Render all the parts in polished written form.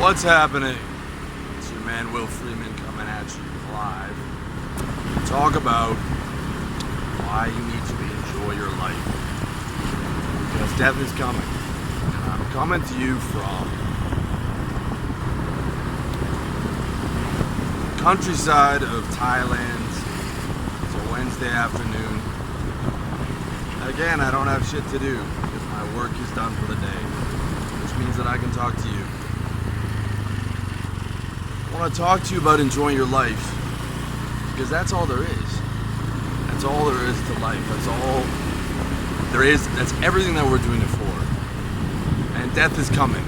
What's happening? It's your man Will Freeman coming at you live. Talk about why you need to enjoy your life. Because death is coming. And I'm coming to you from the countryside of Thailand. It's a Wednesday afternoon. Again, I don't have shit to do because my work is done for the day, which means that I can talk to you. I want to talk to you about enjoying your life because that's all there is. That's all there is to life. That's all there is. That's everything that we're doing it for. And death is coming.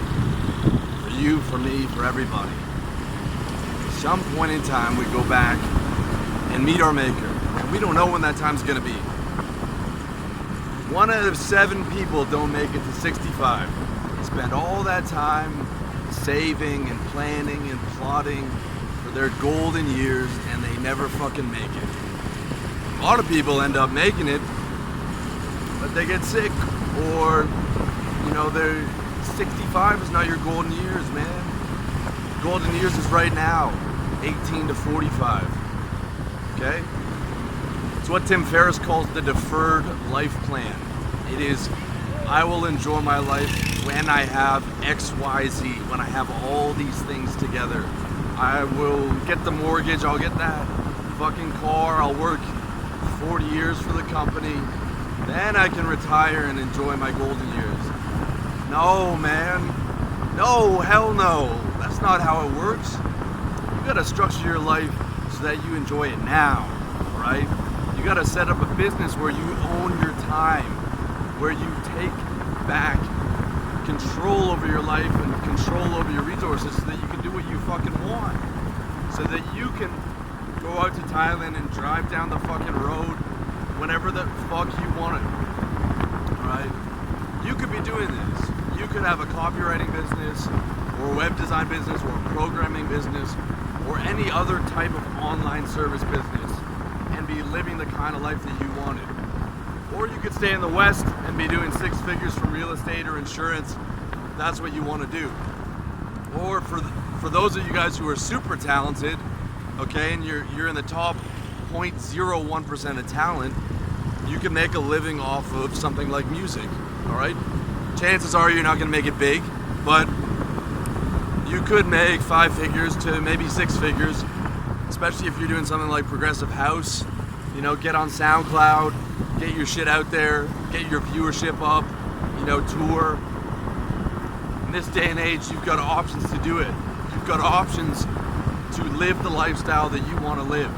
For you, for me, for everybody. At some point in time, we go back and meet our Maker. And we don't know when that time's going to be. 1 out of 7 people don't make it to 65. They spend all that time saving and planning and plotting for their golden years and they never fucking make it. A lot of people end up making it, but they get sick or, they're 65 is not your golden years, man. Golden years is right now, 18 to 45. Okay? It's what Tim Ferriss calls the deferred life plan. It is, I will enjoy my life when I have X, Y, Z, when I have all these things together. I will get the mortgage, I'll get that fucking car, I'll work 40 years for the company, then I can retire and enjoy my golden years. No, man. No, hell no. That's not how it works. You gotta structure your life so that you enjoy it now, right? You gotta set up a business where you own your time, where you take back control over your life and control over your resources so that you can do what you fucking want. So that you can go out to Thailand and drive down the fucking road whenever the fuck you want it. Right? You could be doing this. You could have a copywriting business or a web design business or a programming business or any other type of online service business and be living the kind of life that you wanted. Or you could stay in the West and be doing 6 figures from real estate or insurance. That's what you want to do. Or for those of you guys who are super talented, okay, and you're in the top 0.01% of talent, you can make a living off of something like music, all right? Chances are you're not going to make it big, but you could make 5 figures to maybe 6 figures, especially if you're doing something like progressive house. Get on SoundCloud, get your shit out there, get your viewership up, tour. In this day and age, you've got options to do it. You've got options to live the lifestyle that you want to live.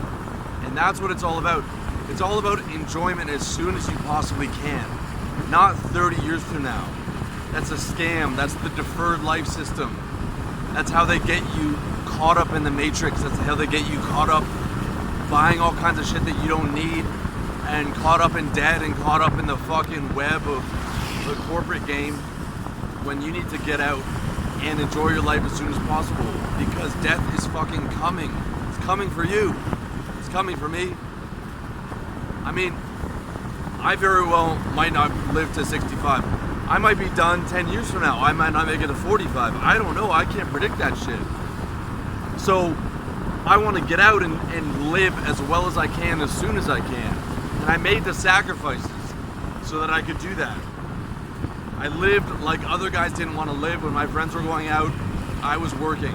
And that's what it's all about. It's all about enjoyment as soon as you possibly can, not 30 years from now. That's a scam. That's the deferred life system. That's how they get you caught up in the matrix. That's how they get you caught up buying all kinds of shit that you don't need and caught up in debt and caught up in the fucking web of the corporate game when you need to get out and enjoy your life as soon as possible because death is fucking coming. It's coming for you. It's coming for me. I mean, I very well might not live to 65. I might be done 10 years from now. I might not make it to 45. I don't know. I can't predict that shit. So I want to get out and live as well as I can as soon as I can. And I made the sacrifices so that I could do that. I lived like other guys didn't want to live. When my friends were going out, I was working.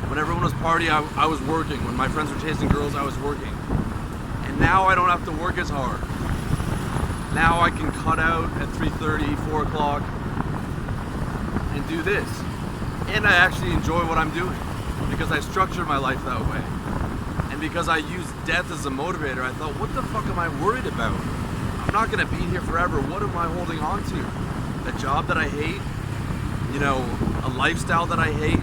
When everyone was partying, I was working. When my friends were chasing girls, I was working. And now I don't have to work as hard. Now I can cut out at 3:30, 4 o'clock and do this. And I actually enjoy what I'm doing because I structured my life that way. And because I use death as a motivator, I thought, what the fuck am I worried about? I'm not going to be here forever. What am I holding on to? A job that I hate? A lifestyle that I hate?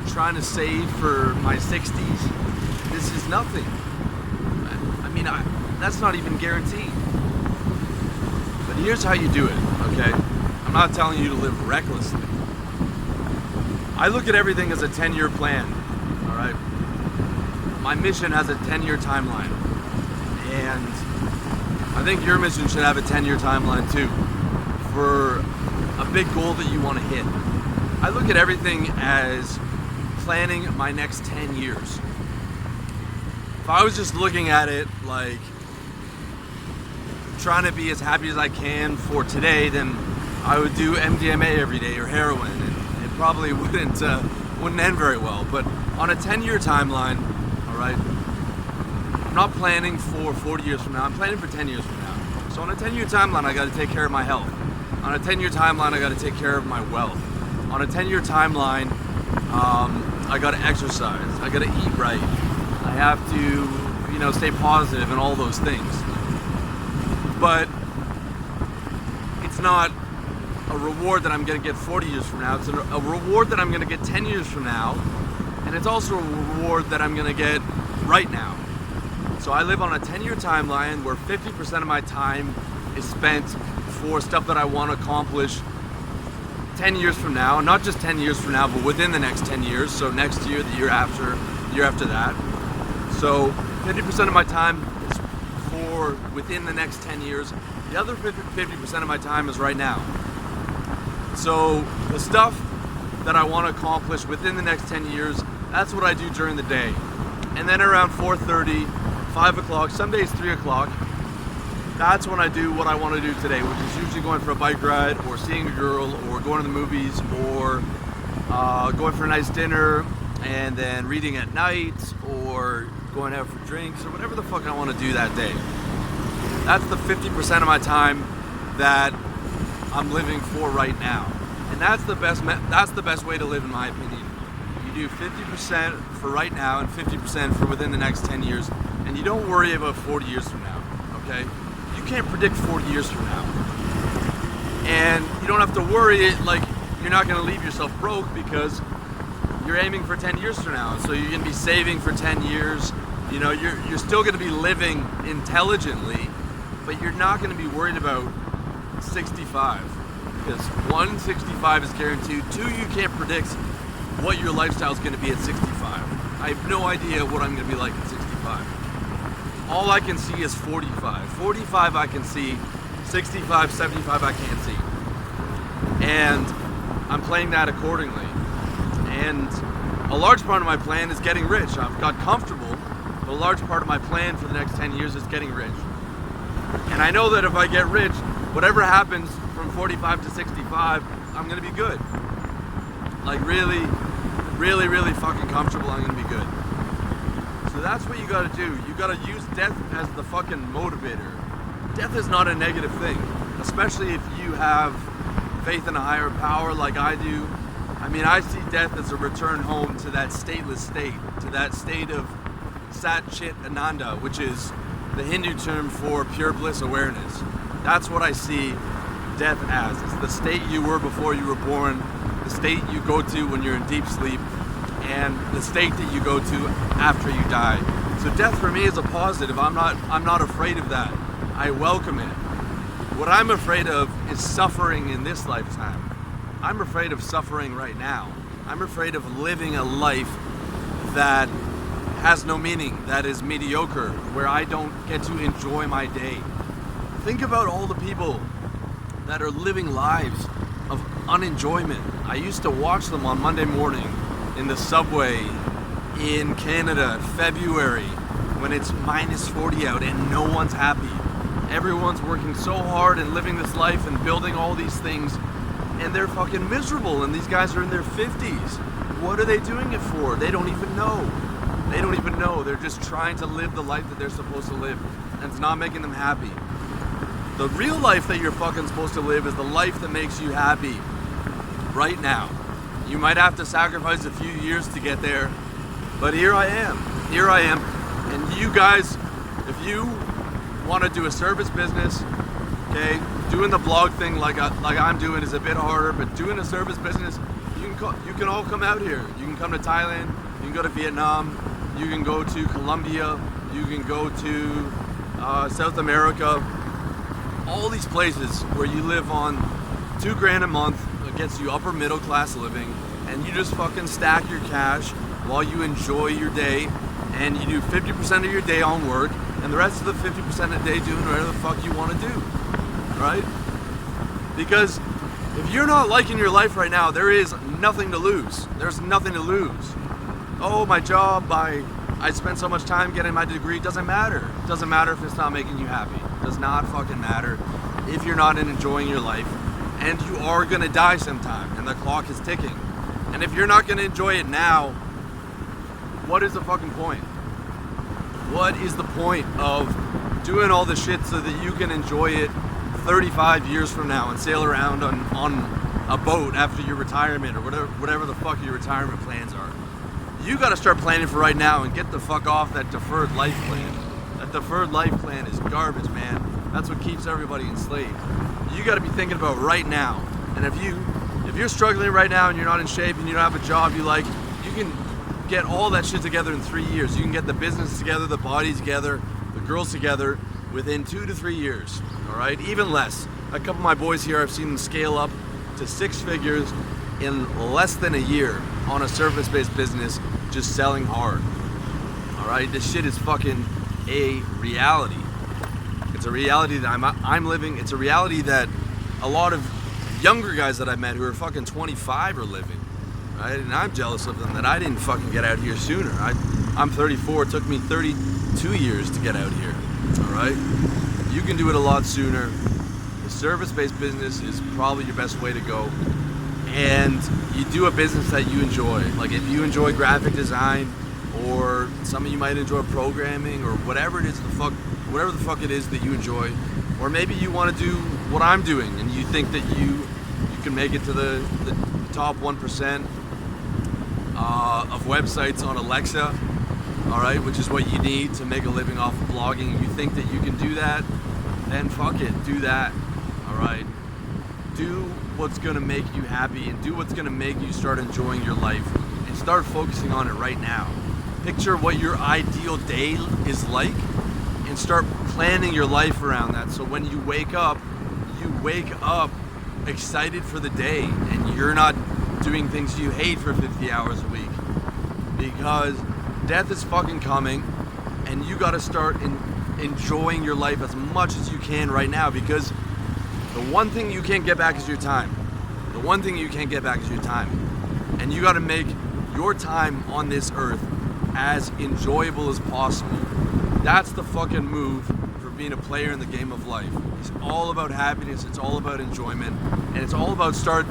Trying to save for my 60s? This is nothing. I mean, that's not even guaranteed. But here's how you do it, okay? I'm not telling you to live recklessly. I look at everything as a 10-year plan, all right? My mission has a 10-year timeline. And I think your mission should have a 10-year timeline too. For a big goal that you want to hit. I look at everything as planning my next 10 years. If I was just looking at it like trying to be as happy as I can for today, then I would do MDMA every day or heroin, and it probably wouldn't end very well. But on a 10-year timeline, all right, I'm not planning for 40 years from now, I'm planning for 10 years from now. So on a 10-year timeline, I got to take care of my health. On a 10-year timeline, I got to take care of my wealth. On a 10-year timeline, I got to exercise, I got to eat right, I have to, stay positive and all those things. But it's not a reward that I'm going to get 40 years from now. It's a reward that I'm going to get 10 years from now. And it's also a reward that I'm going to get right now. So I live on a 10-year timeline where 50% of my time is spent for stuff that I want to accomplish 10 years from now. Not just 10 years from now, but within the next 10 years. So next year, the year after that. So 50% of my time is for within the next 10 years. The other 50% of my time is right now. So the stuff that I want to accomplish within the next 10 years, that's what I do during the day. And then around 4:30, 5 o'clock, some days 3 o'clock, that's when I do what I want to do today, which is usually going for a bike ride or seeing a girl or going to the movies or going for a nice dinner and then reading at night or going out for drinks or whatever the fuck I want to do that day. That's the 50% of my time that I'm living for right now. And that's the best way to live, in my opinion. You do 50% for right now and 50% for within the next 10 years, and you don't worry about 40 years from now, okay? You can't predict 40 years from now. And you don't have to worry like you're not gonna leave yourself broke because you're aiming for 10 years from now. So you're gonna be saving for 10 years. You're still gonna be living intelligently, but you're not gonna be worried about 65. Because 1, 65 is guaranteed. 2, you can't predict what your lifestyle is gonna be at 65. I have no idea what I'm gonna be like at 65. All I can see is 45. 45 I can see, 65, 75 I can't see. And I'm playing that accordingly. And a large part of my plan is getting rich. I've got comfortable, but a large part of my plan for the next 10 years is getting rich. And I know that if I get rich, whatever happens from 45 to 65, I'm gonna be good. Like really, really, really fucking comfortable, I'm gonna be good. So that's what you gotta do. You gotta use death as the fucking motivator. Death is not a negative thing, especially if you have faith in a higher power like I do. I mean, I see death as a return home to that stateless state, to that state of Sat Chit Ananda, which is the Hindu term for pure bliss awareness. That's what I see death as. It's the state you were before you were born, the state you go to when you're in deep sleep, and the state that you go to after you die. So death for me is a positive. I'm not afraid of that. I welcome it. What I'm afraid of is suffering in this lifetime. I'm afraid of suffering right now. I'm afraid of living a life that has no meaning, that is mediocre, where I don't get to enjoy my day. Think about all the people that are living lives of unenjoyment. I used to watch them on Monday morning in the subway in Canada in February when it's minus 40 out and no one's happy. Everyone's working so hard and living this life and building all these things, and they're fucking miserable, and these guys are in their 50s. What are they doing it for? They don't even know. They don't even know. They're just trying to live the life that they're supposed to live, and it's not making them happy. The real life that you're fucking supposed to live is the life that makes you happy right now. You might have to sacrifice a few years to get there, but here I am. Here I am. And you guys, if you want to do a service business, okay, doing the blog thing like I'm doing is a bit harder, but doing a service business, you can all come out here. You can come to Thailand, you can go to Vietnam, you can go to Colombia, you can go to South America, all these places where you live on $2,000 a month, it gets you upper middle class living, and you just fucking stack your cash while you enjoy your day, and you do 50% of your day on work, and the rest of the 50% of the day doing whatever the fuck you want to do, right? Because If you're not liking your life right now, there is nothing to lose. There's nothing to lose. Oh, my job, I spent so much time getting my degree. Doesn't matter. Doesn't matter if it's not making you happy. Does not fucking matter if you're not enjoying your life. And you are gonna die sometime, and the clock is ticking. And if you're not gonna enjoy it now, what is the fucking point? What is the point of doing all this shit so that you can enjoy it 35 years from now and sail around on a boat after your retirement or whatever the fuck your retirement plans are? You gotta start planning for right now and get the fuck off that deferred life plan. That deferred life plan is garbage, man. That's what keeps everybody enslaved. You gotta be thinking about right now. And if you're struggling right now and you're not in shape and you don't have a job you like, you can get all that shit together in 3 years. You can get the business together, the body together, the girls together within 2 to 3 years. All right, even less. A couple of my boys here, I've seen them scale up to 6 figures in less than a year on a service-based business, just selling hard. All right, this shit is fucking a reality. It's a reality that I'm living. It's a reality that a lot of younger guys that I met who are fucking 25 are living. Right? And I'm jealous of them that I didn't fucking get out here sooner. I'm 34. It took me 32 years to get out here. All right, you can do it a lot sooner. The service-based business is probably your best way to go. And you do a business that you enjoy. Like if you enjoy graphic design, or some of you might enjoy programming, or whatever it is, whatever the fuck it is that you enjoy, or maybe you want to do what I'm doing and you think that you can make it to the top 1% of websites on Alexa, all right, which is what you need to make a living off of blogging. You think that you can do that, then fuck it, do that, all right. Do what's gonna make you happy and do what's gonna make you start enjoying your life and start focusing on it right now. Picture what your ideal day is like and start planning your life around that. So when you wake up excited for the day and you're not doing things you hate for 50 hours a week, because death is fucking coming and you gotta start enjoying your life as much as you can right now, because the one thing you can't get back is your time. The one thing you can't get back is your time. And you gotta make your time on this earth as enjoyable as possible. That's the fucking move for being a player in the game of life. It's all about happiness, it's all about enjoyment, and it's all about start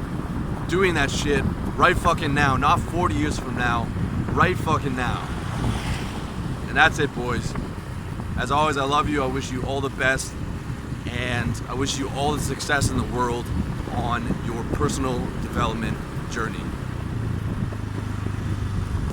doing that shit right fucking now, not 40 years from now, right fucking now. And that's it, boys. As always, I love you, I wish you all the best, and I wish you all the success in the world on your personal development journey.